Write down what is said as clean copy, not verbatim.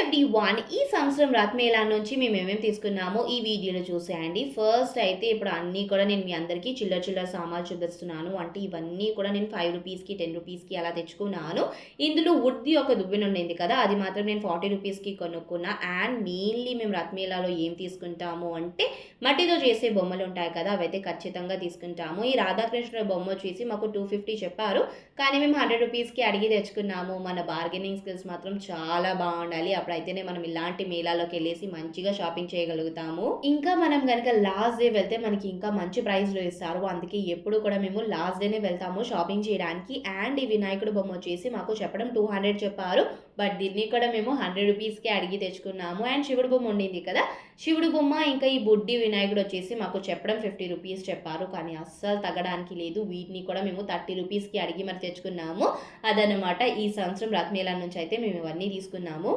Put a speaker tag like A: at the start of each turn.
A: Everyone, ఈ సంవత్సరం రథమేళా నుంచి మేమేమేమి తీసుకున్నామో ఈ వీడియోలో చూసేయండి. ఫస్ట్ అయితే ఇప్పుడు అన్నీ కూడా నేను మీ అందరికీ చిల్లర చిల్లర సామాన్లు చూపిస్తున్నాను. అంటే ఇవన్నీ కూడా నేను 5 రూపీస్‌కి, 10 రూపీస్‌కి అలా తెచ్చుకున్నాను. ఇందులో వుడ్‌ది ఒక దువ్వెన ఉండింది కదా! అది మాత్రం నేను 40 రూపీస్‌కి కొనుక్కున్నా. అండ్ మెయిన్‌లీ మేము రథమేళాలో ఏం తీసుకుంటాము అంటే మట్టితో చేసే బొమ్మలు ఉంటాయి కదా! అవైతే ఖచ్చితంగా తీసుకుంటాము. ఈ రాధాకృష్ణుల బొమ్మ వచ్చేసి మాకు 250 చెప్పారు. కానీ మేము 100 రూపీస్‌కి అడిగి తెచ్చుకున్నాము. మన బార్గెనింగ్ స్కిల్స్ మాత్రం చాలా బావుండాలి. అప్పుడైతేనే మనం ఇలాంటి మేళాలోకెళ్ళేసి మంచిగా షాపింగ్ చేయగలుగుతాము. ఇంకా మనం గనక లాస్ట్ డే వెళ్తే మనకి ఇంకా మంచి ప్రైస్‌లో ఇస్తారు. అందుకే ఎప్పుడు కూడా మేము లాస్ట్ డేనే వెళ్తాము షాపింగ్ చేయడానికి. అండ్ ఈ వినాయకుడి బొమ్మ వచ్చేసి మాకు చెప్పడం 200 చెప్పారు. బట్ దీన్ని కూడా మేము 100 రూపీస్‌కే అడిగి తెచ్చుకున్నాము. అండ్ శివుడి బొమ్మ ఉండింది కదా! శివుడి బొమ్మ ఇంకా ఈ బుడ్డి వినాయకుడు వచ్చేసి మాకు చెప్పడం 50 రూపీస్ చెప్పారు. కానీ అస్సలు తగ్గడానికి లేదు. వీటిని కూడా మేము 30 రూపీస్‌కి అడిగి మరి తెచ్చుకున్నాము. అదనమాట ఈ సంవత్సరం రథమేళా నుంచి అయితే మేము ఇవన్నీ తీసుకున్నాము.